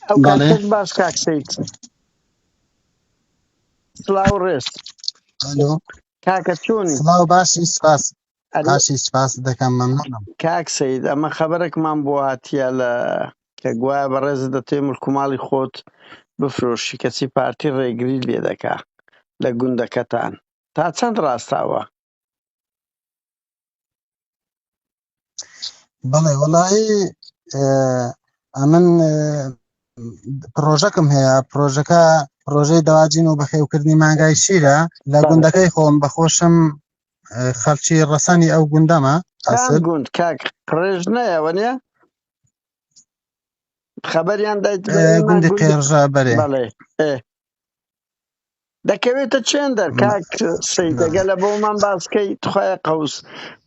ئەو بەڵێ کاتێک باش کاک سەید سڵاو ڕێز ئەلۆ کاکە چۆنی سڵاو باشی سپاس ئەرێ باشی سپاس دەکەم مەمنونم کاک سەید ئەمە خەبەرێکمان بۆ هاتیە لە کە گوایە بە ڕێزت دەتوێ مڵکوماڵی خۆت بفرۆشی کەسی پارتی ڕێگری لێ دەکا لە گوندەکەتان تا چەند ڕاستاوە؟ بەڵێ وەڵایی ئەمن پرۆژەکم هەیە پرۆژەکە پرۆژەی دەواجین و بەخێوکردنی مانگای شیرە لە گوندەکەی خۆم بەخۆشم خەلکی ڕەسەنی ئەو گوندەمە کام گوند کاک قڕێژ نایەوە نیە خەبەریان دایت گوندی قێرژە بەرێ بەڵێ دەکەوێتە چێن دەرکاک سەیدەگە لە بۆمان باسکەی تخوایە قەوس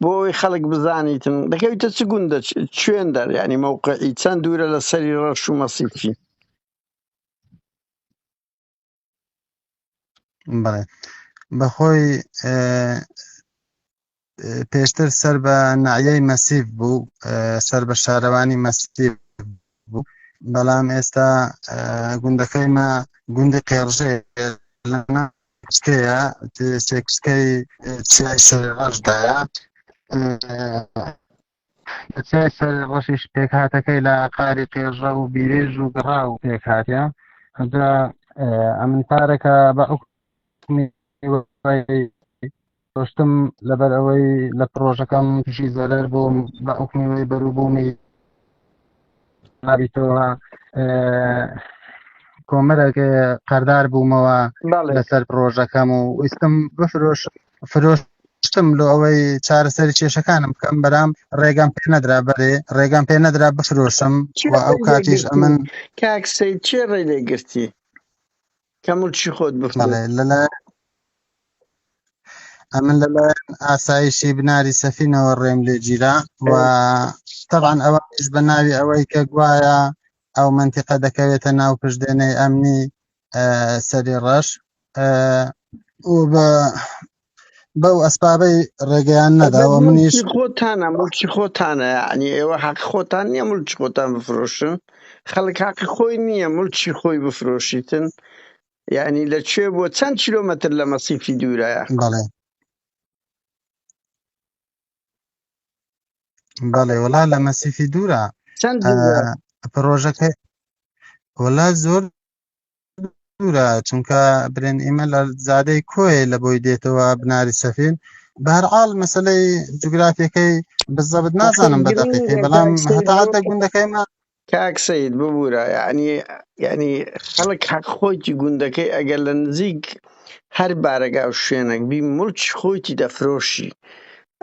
بۆ ئەوی خەڵک بزانیتن دەکەوێتە چ گوندە چێن دەر ینی مەوقعی چەند دوورە لە سەری ڕەش و مەسیفی بەڵێ بەخۆی پێشتر سەر بە نایەی مەسیف بوو سەر بە شارەوانی مەسیف بوو بەڵام ئێستا گوندەکەیمە گوندی قێرژێ لەنا کچکەیە سێکچکەی چای سەرڕەشدایە چای سەرڕەشیش پێکهاتەکەی لە قاری قێژە و بیرێژ و گڕا و پێکهاتە هەدا ئەمن پارێکە بە حکمی ڕۆشتم لەبەر ئەوەی لە پرۆژەکەم تووشی زەرەر بووم بە حکمیەوەی بەرووبوومی نابیتەوە کۆمەرێک قەردار بوومەوە لەسەر پرۆژەکەم و ویستم فرۆشتم لە ئەوەی چارەسەری کێشەکانم بکەم بەرام ڕێگەم پێ نەدرا بەرێ ڕێگەم پێ نەدرا بفرۆشم و ئەو کاتیش ئەمن کاک سەید چێ ڕێ لێگرتی کە موڵکی خۆت بڵێ ئەمن لەلایەن ئاسایشی بناری سەفینەوە ڕێم لێ گیرا و طبعا ئەوەش بە ناوی ئەوەی کە گوایە ئەو منتیقە دەکەوێتە ناو پشتێنەی ئەمنی سەری ڕەش و بەو ئەسبابەی ڕێگەیان نەداوە منیش خۆتانە موڵکی خۆتانە ینی ئێوە حەق خۆتان نییە موڵکی خۆتان بفرۆشن خەڵک حەقی خۆی نییە موڵکی خۆی بفرۆشیتن یعنی لەکوێ بۆ چەند کیلۆمەتر لە مەسیفی دوورایە بەڵێ بەڵێ وەڵا لە مەسیفی دوورە پرۆژەکەی وەڵا زۆر دوورە چونکە برێن ئێمە لە زادەی کۆیە لە بۆی دێتەوە بناری سەفین بەهەرحاڵ مەسەلەی جوگرافیەکەی بزەبت نازانم بە دەقیقی بەڵام هەتا هەتە گوندەکەیمە کاک سەید ببوورە ینی خەڵک حەق خۆیتی گوندەکەی ئەگەر لە نزیک هەر بارەگا و شوێنێک بی موڵکی خۆیتی دەفرۆشی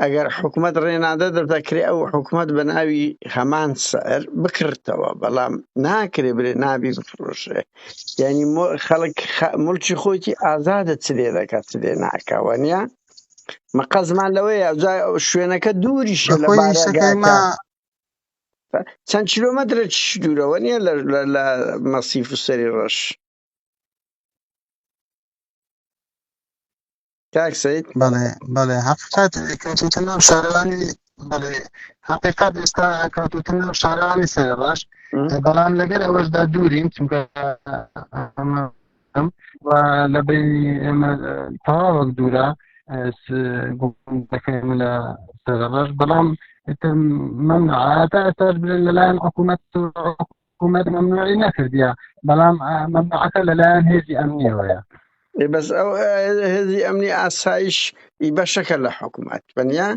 ئەگەر حکومت ڕێنادە دەدەکرێت ئەو حکومت بە ناوی هەمان سەر بکردەوە بەڵام ناکرێ برێ نابی بفرۆشێ یعنی خەڵک موڵکی خۆیتی ئازادە چ لێ دەکات چ لێ ناکەوە نیە مەقەزمان لەوەیە شوێنەکە دووریشە لە بارەگاکە چەند کیلۆمەترە چ دوورەوە نییە لە مەسیف و سەری ڕەش کاک سەید بەڵێ بەڵێ حقیقەت کەوتوتە ناو شارەوانی بەڵێ حقیقەت ئێستا کەوتوتە ناو شارەوانی سەری ڕەش بەڵام لەگەر ئەوەشدا دوورین چونکە و لە بینی ئێمە تەواوەک دوورە گوندەکەیم لە سەری ڕەش بەڵام مەمنوعاتە ئەسەر لەلایەن حکومەت مەمنوعی نەکردیە بەڵام مەمنوعەکە لەلایەن هێزی ئەمنیەوەیە بەس ئەو هێزی ئەمنی ئاسایش بەشەکە لە حکومەت بەنیا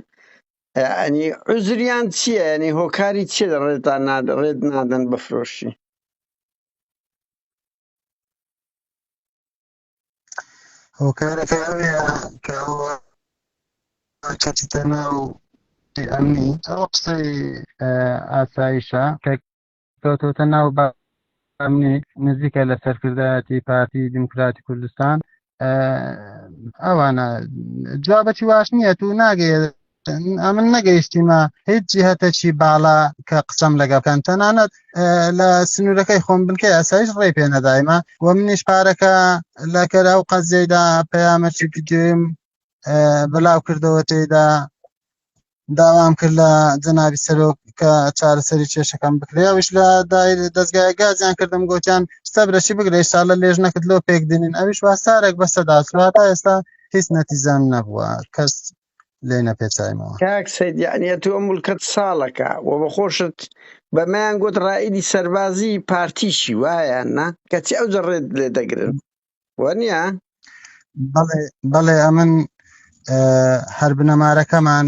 ئەنی عوزریان چییە ینی هۆکاری چێ ڕێتان ڕێت نادەن بفرۆشی هۆکارەکە ئەوەیە کە کەچیتە ناو ئەمنی ئەو قسەی ئاسایشە کە کەوتۆتە ناو ئەمنی نزیکە لە سەرکردایەتی پارتی دیموکراتی کوردستان ئەوانە جوابەتی واش نییە تو ناگەیت ئەمن نەگەیشتیمە هیچ جیهەتێکی باڵا کە قسەم لەگە بکەن تەنانەت لە سنوورەکەی خۆم بنکەی ئاسایش ڕێ پێ نەدایمە و منیش پارەکە لە کەرا و قەزیەیدا پەیامەرچی گوێم بەلاو کردەوە تێیدا داوام کرد لە جەنابی سەرۆک کە چارەسەری کێشەکەم بکرێ ئەویش لە دەستگای گازیان کردم گوتیان سەبرەشی بگرێ ئینشاڵڵا لێژ نەکردلەوە پێک دێنین ئەویش وا سارێک بەسەدا چوە تا ئێستا هیچ نەتیجەم نەبووە کەس لێ نەپێچایمەوە. کاک سەید یعنی تۆ ئەم مولکەت ساڵەکە و بەخۆشت بەمایان گوت ڕائیدی سەربازی پارتیشی وایە نا کەچی ئەو جەڕێت لێ دەگرن وەنیە؟ بەڵێ ئەمن هەر بنەمارەکەمان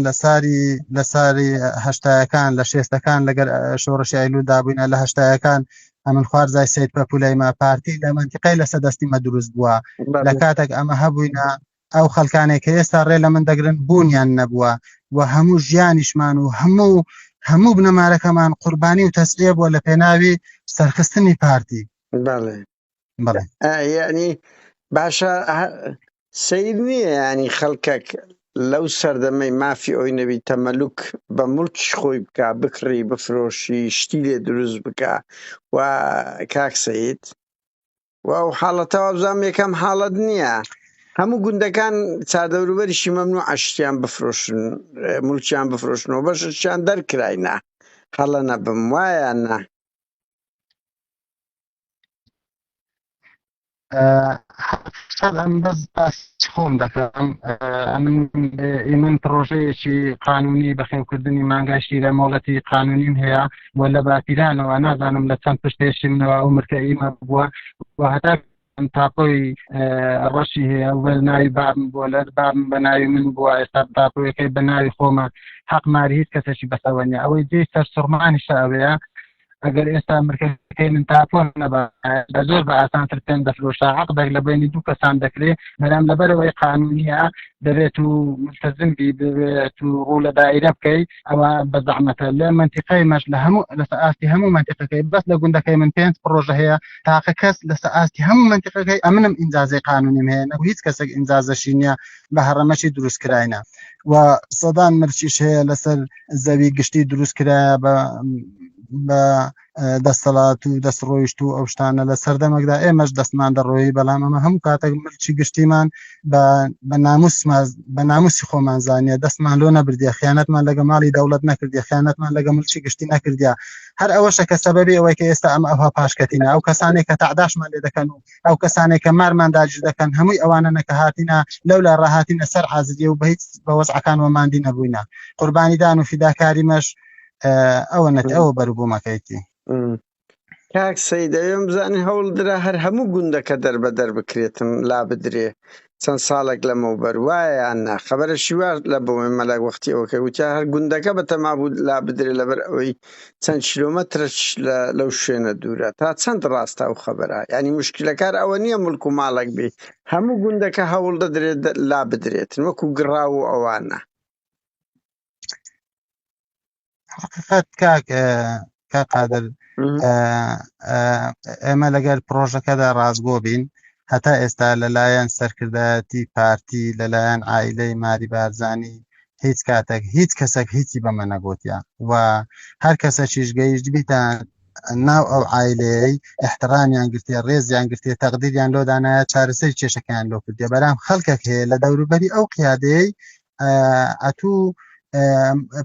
لە ساری هەشتایەکان لە شێستەکان لەگەر شۆڕشی ئایلوو دابووینە لە هەشتایەکان ئەمن خوارزای سید پەپولەیما پارتی لە منتیقەی لە سەدەستیمە دروست بووە لە کاتێک ئەمە هەبووینە ئەو خەڵکانێک کە ئێستا ڕێ لە من دەگرن بوونیان نەبووە و هەموو ژیانیشمان و هەموو بنەمارەکەمان قوربانی و تەسلیە بووە لە پێناوی سەرخستنی پارتی. بەڵێ یعنی باشە سەید نییە ینی خەڵکێک لەو سەردەمەی مافی ئەوی نەبی تەمەلوک بە مولک خۆی بکە بکڕی بفرۆشی شتی لێ دروست بکە و کاک سەید و ئەو حاڵەتەوە بزانام یەکەم حاڵەت نییە هەموو گوندەکان چاردەوروبەریشی مەمنوع عەشتیان بفرۆشن مولکیان بفرۆشنەوە بەشیان دەرکراینا هەڵە نەبم وایە نا؟ ئەم بەس خۆم دەکەم من پرۆژەیەکی قانونی بەخێوکردنی مانگاشتی لە مۆڵەتی قانونیم هەیە و لە باپیرانەوە نازانم لە چەند پشتێشی منەوە ئەو مرکە ئیمە بووە و هەتا تاپۆی ڕەشی هەیە و ناوی بابم بووە لەر بابم بە ناوی من بووە ئێستا تاپۆیەکەی بە ناوی خۆمە حەقماری هیچ کەسێکی بەسەوە نیە ئەوەی جێی سەر سوڕمانیشە ئەوەیە ئەگەر ئێستا مرکەکەی من تاپۆن نەبە زۆر بە ئاسانتر پێم دەفرۆشە حەقدەک لە بینی دوو کەسان دەکرێت بەرام لەبەرەوەی قانونیە دەبێت و ملتەزم بی بێت و ڕوو لە دائیرە بکەیت ئەوە بە زەحمەتە لە منتیقەی مەش لە ئاستی هەموو منتیقەکەی بەس لە گوندەکەی من 5 پرۆژە هەیە تاقە کەس لە ئاستی هەموو منتیقەکەی ئەمنم ئینجازەی قانونیم هەیە نەبوو هیچ کەسێک ئینجازەشی نییە بە هەڕەمەشی دروستکراینە و سەدان مرچیش هەیە لەسەر زەوی گشتی دروستکرایە بە دەسەڵات و دەستڕۆیشت و ئەو شتانە لە سەردەمەکدا ئێمەش دەستمان دەڕۆیی بەڵام ئەمە هەموو کاتێک مرچی گشتیمان بە ناموسی خۆمان زانیە دەستمان لۆ نەبردیە خیانەتمان لەگە ماڵی دەوڵەت نەکردیە خیانەتمان لەگە مرچی گشتی نەکردیە هەر ئەوەشە کە سەبەبی ئەوەی کە ئێستا ئەمە ئەوها پاشکەتینە ئەو کەسانێک کە تعداشمان لێ دەکەن و ئەو کەسانێک کە مارمان داگیر دەکەن هەمووی ئەوانە نەکە هاتینە لەولا ڕاهاتینە سەر حازریە و بە هیچ بە وەزعەکان وەماندی نەبووینە قوربانیدان و فیداکاریمەش ئەوە نەت ئەوە بەروبوومەکەیتی. کاک سەید دەوێم بزانین هەوڵ درا هەر هەموو گوندەکە دەربەدەر بکرێتن لا بدرێ چەند ساڵێک لەمەوبەر وایە یان نا خەبەرەشی وا لە بۆمە مەلای وەختی ئەوەکە وتیا هەر گوندەکە بەتەما بوو لا بدرێ لەبەر ئەوەی چەند کیلۆمەترش لەو شوێنە دوورە تا چەند ڕاستە ئەو خەبەرە ینی مشکلەکار ئەوە نییە مولک و ماڵک بێ هەموو گوندەکە هەوڵ دەدرێت لا بدرێتن وەکو گڕاو و ئەوانە حقیقەت کاک قادر ئێمە لەگەر پرۆژەکەدا ڕازگۆ بین هەتا ئێستا لەلایەن سەرکردایەتی پارتی لەلایەن عائیلەی ماری بارزانی هیچ کاتێک هیچ کەسێک هیچی بەمە نەگوتیان و هەر کەسەکیش گەیشت بیتان ناو ئەو عائیلەیەی احترامیان گرتێ ڕێزیان گرتێ تەقدیریان لۆ دانایە چارەسەری کێشەکەیان لۆ کردێ بەرام خەڵکێک هەیە لە دەوروبەری ئەو قیادەیەی ئەتوو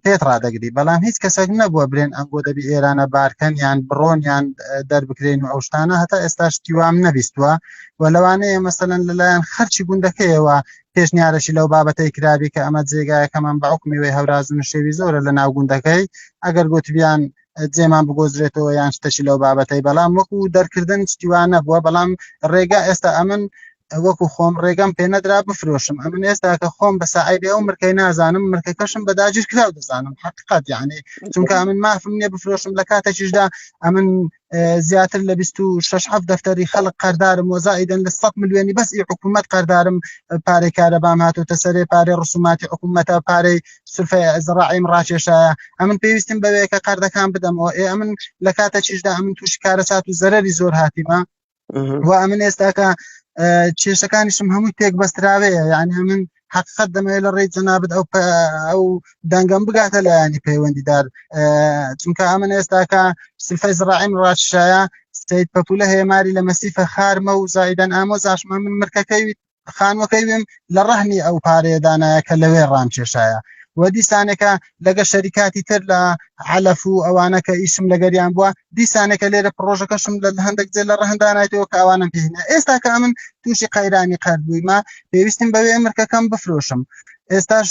پێت ڕادەگری بەڵام هیچ کەسێک نەبووە برێن ئەم بۆ دەبی ئێرانە بارکەن یان بڕۆنیان دەربکرێن و ئەو شتانە هەتا ئێستاش تیوام نەبیستووە و لەوانەیە مەسەلەن لەلایەن خەرچی گوندەکەیەوە پێشنیارەشی لەو بابەتەی کرابی کە ئەمە جێگایەکەمان بە حکمیوەی هەورازن شێوی زۆرە لە ناو گوندەکەی ئەگەر گوتبیان جێمان بگۆزرێتەوە یان شتەشی لەو بابەتەی بەڵام وەکو دەرکردن شتیوان نەبووە بەڵام ڕێگا ئێستا ئەمن وەکو خۆم ڕێگەم پێ نەدرا بفرۆشم ئەمن ئێستا کە خۆم بە ساعیبێ ئەو مرکەی نازانم مرکەکەشم بە داگیر کراو دەزانم حقیقەت یعنی چونکە ئەمن مافم نییە بفرۆشم لە کاتێکیشدا ئەمن زیاتر لە 26 دەفتەری خەڵک قەردارم و زائیدەن لە 100 ملیۆنی بەس حکوومەت قەردارم پارەی کارەبام هاتووتە سەرێ پارەی ڕسوماتی حکوومەتە پارەی سولفەی زراعیم ڕاکێشایە ئەمن پێویستم بەوەیە کە قەردەکان بدەمەوە ئەمن لە کاتێکیشدا ئەمن تووشی کارەسات و زەرەری زۆر هاتیمە و ئەمن ئێستاکە کێشەکانیشم هەمووی تێک بەستراوەیە یعنی من حقیقت دەمەوێت لە ڕێی جەنابەت ئەو دەنگەم بگاتە لایەنی پەیوەندیدار چونکە ئەمن ئێستاکە سلفەی زراعیم ڕاکێشایە سید پەپولە هێماری لە مەسیفە خارمە و زائیدەن ئامۆزاشمە من مرکەکەی خانوەکەی وێم لە ڕەهنی ئەو پارەیە دانایە کە لەوێ ڕامکێشایە و دیسانێکە لەگە شەریکاتی تر لە علەف و ئەوانە کە ئیشم لەگەریان بووە دیسانێکە لێرە پرۆژەکەشم لە هەندێک جێ لە ڕەهندانایەوە کە ئەوانم پێهێنا ئێستا کە من تووشی قەیرانی قەرد بوویمە پێویستیم بەوێ مرکەکەم بفرۆشم ئێستاش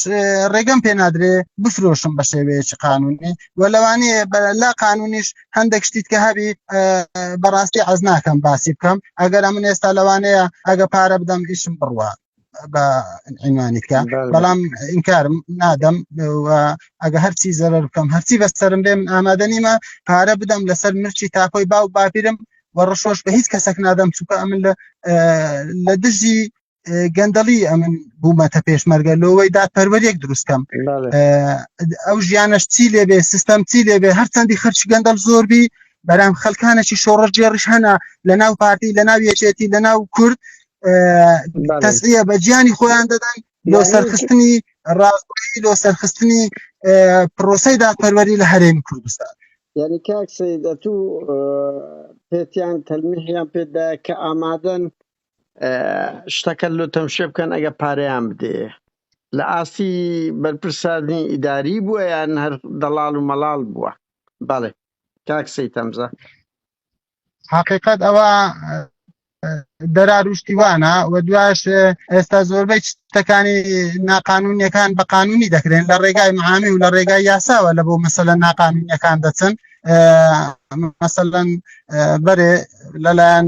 ڕێگەم پێ نادرێ بفرۆشم بە شێوەیەکی قانونی و لەوانەیە لا قانونیش هەندێک شتیت کە هەبی بەڕاستی حەز ناکەم باسی بکەم ئەگەر من ئێستا لەوانەیە ئەگە پارە بدەم ئیشم بڕوە بە عنوانی بکە بەڵام ئینکارم نادەم ئەگە هەرچی زەرەر بکەم هەرچی بەسەرم بێ من ئامادە نیمە پارە بدەم لەسەر مرچی تاکۆی باو باپیرم و ڕەشۆش بە هیچ کەسێک نادەم چووکە ئەمن لە دژی گەندەڵی ئەمن بوومەتە پێشمەرگە لەوەی دادپەروەریەک دروستکەم ئەو ژیانەش چی لێبێ سیستەم چی لێبێ هەرچەندی خەرچی گەندەڵ زۆربی بەرام خەڵکانێکی شۆڕەش جێڕیش هەنا لە ناو پارتی لە ناو یەکێتی لە ناو کورد تەسعیە بە گیانی خۆیان دەدەن لۆ سەرخستنی ڕاستەقی لۆ سەرخستنی پرۆسەی دادپەروەری لە هەرێمی کوردستان یعنی کاک سەیدە تو پێتیان تەلمیحیان پێدا کە ئامادەن شتەکە لۆ تەمشێ بکەن ئەگە پارەیان بدێ لە ئاستی بەرپرسانی ئیداری بووە یان هەر دەڵال و مەڵال بووە بەڵێ کاک سەید تەمزە حقیقەت ئەوە دەراروشتیوانە و دوایش ئێستا زۆربەی شتەکانی ناقانونیەکان بە قانونی دەکرێن لە ڕێگای معامی و لە ڕێگای یاساوە لە بۆ مەسەلە ناقانونیەکان دەچن مثلا بەرێ لەلایەن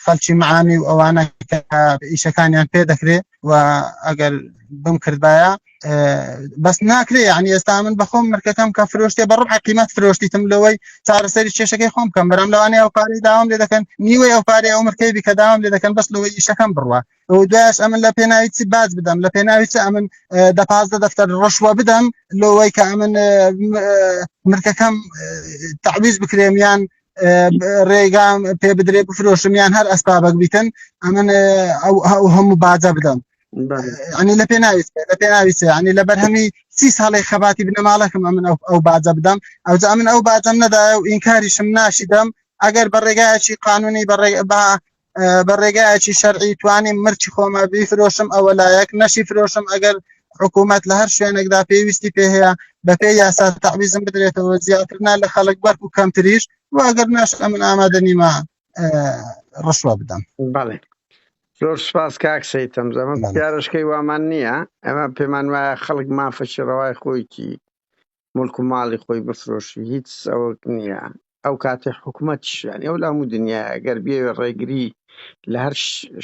خەڵکی معامی و ئەوانە کە ئیشەکانیان پێ دەکرێت و ئەگەر بم کردایە بەس ناکرێ یعنی ئێستا من بەخۆم مرکەکەم کە فرۆشتێ بە ڕبع قیمەت فرۆشتیتم لەوەی چارەسەری کێشەکەی خۆم بکەم بەرام لەوانەیە ئەو پارەی داوام لێ دەکەن نیوەی ئەو پارەی ئەو مرکەی بی کە داوام لێ دەکەن بەس لەوەی ئیشەکەم بڕوە و دوایش ئەمن لە پێناوی چی باز بدەم لە پێناوی چ ئەمن دەپازدە دەفتەر ڕەشوە بدەم لەوەی کە ئەمن مرکەکەم تعویز بکرێم یان ڕێگام پێ بدرێ بفرۆشم یان هەر ئەسبابەک بیتن ئەمن ئەو هەموو باجە بدەم ینی لە پێناویست ینی لە بەرهەمی 30 ساڵی خەباتی بنەماڵەکەم ئەمن ئەو باجە بدەم ئەوجا ئەمن ئەو باجەم نەدایە و ئینکاریشم ناشیدەم ئەگەر بە ڕێگایەکی قانونی بە ڕێگایەکی شەرعی توانیم مرچی خۆمە بیفرۆشم ئەوە لایەک نەشی فرۆشم ئەگەر حکوومەت لە هەر شوێنێکدا پێویستی پێ هەیە بە پێی یاسا تعویزم بدرێتەوە زیاترنا لە خەڵک بەرک و کەمتریش و ئەگەر ناش ئەمن ئامادە نیمە ڕەشوە بدەم بەڵێ زۆر سپاس کاک سەید تەمزە من پیارەشکەی وامان نییە ئەمە پێمان وایە خەڵک مافەشی ڕەوای خۆیکی ملک و ماڵی خۆی بفرۆشی هیچ ئەوەک نییە ئەو کاتێ حکوومەتیش یانی ئەو لامو دنیا ئەگەر بێوێ ڕێگری لە هەر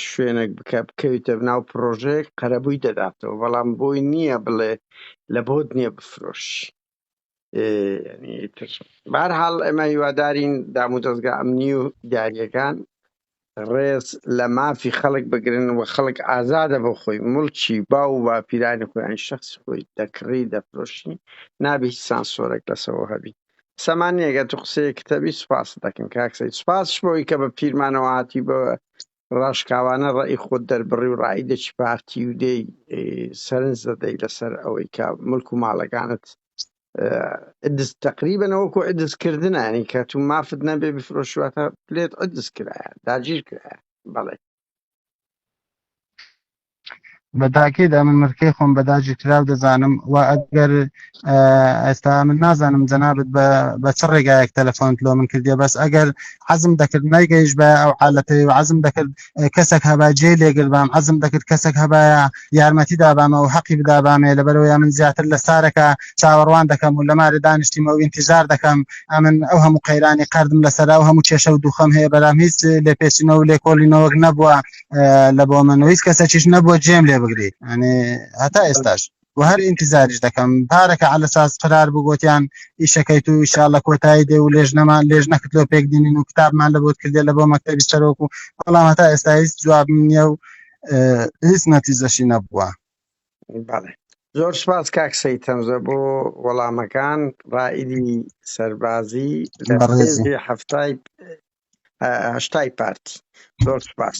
شوێنێک بکەویتە بناو پرۆژێک قەرەبووی دەداتەوە بەڵام بۆی نییە بڵێ لە بۆت نییە بفرۆش بەهەرحاڵ ئێمە هیوادارین دام و دەستگا ئەمنی و ئیداریەکان ڕێز لە مافی خەڵک بگرن و خەڵک ئازادە بۆ خۆی مڵکی باو و باپیرانی خۆیان شخصی خۆی دەکڕی دەفرۆشی نابێ هیچ سانسۆرێک لەسەوە هەبی سەمانیەگە تو قسەیە کتەبی سوپاس دەکەن کاکسەی سوپاسش بۆی کە بە پیرمانەوە هاتی بە ڕاشکاوانە ڕێی خۆت دەربڕی و ڕائیدەکی پارتی و دەی سەرنج دەدەی لەسەر ئەوەی کە ملک و ماڵەکانت تقریبا ئەوەکو عدزکردن ینی کە تو مافت نەبێ بفرۆشواتە پلێت عدز کرایە داگیر کرایە بەڵێ بەتاکیدا من مرکەی خۆم بەداجی کراو دەزانم و ئەگەر ئێستا من نازانم جەنابەت بە چ ڕێگایەک تەلەفۆنت لۆ من کردیە بەس ئەگەر حەزم دەکرد نایگەیش بە ئەو حالەتەی و حەزم دەکرد کەسێک هەبا جێ لێگر بام حەزم دەکرد کەسێک هەبایە یارمەتی دابامە و حەقی بدابامێ لەبەرەوەی من زیاتر لە سارەکە چاوەڕوان دەکەم و لە مارە دانیشتیمە و ئینتیزار دەکەم ئەمن ئەو هەموو قەیرانی قەردم لەسەرا و هەموو کێشە و دووخەم هەیە بەرام هیچ لێ پێچینەوە و لێکۆڵینەوەک نەبووە لە بۆ من و هیچ کەسێکیش نەبووە جێم لێ بگری ینی هەتا ئێستاش و هەر ئینتیزاریش دەکەم پارەکە على ساس قرار بگوتیان ئیشەکەیت و ئینشاءالله کۆتایی دێ و لێژ نەکردەوە پێک دێنین و کتابمان لە بۆت کردێ لە بۆ مەکتەبی سەرۆک و بەڵام هەتا ئێستا هیچ جوابم نییە و هیچ نەتیجەشی نەبووە. بەڵێ زۆر سپاس کاک سەید تەمزە بۆ وەڵامەکان ڕائیدی سەربازی لە هەفتای 8 پارتی زۆر سپاس.